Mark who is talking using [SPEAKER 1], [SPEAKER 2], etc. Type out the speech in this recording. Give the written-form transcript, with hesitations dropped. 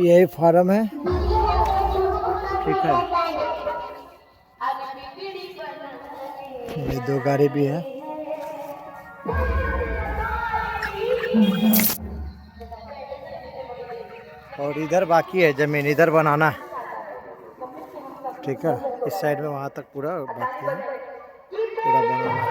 [SPEAKER 1] यही फार्म है, ठीक है। ये 2 गाड़ी भी है। और इधर बाकी है जमीन, इधर बनाना है, ठीक है। इस साइड में वहाँ तक पूरा बाकी है, पूरा बनाना है।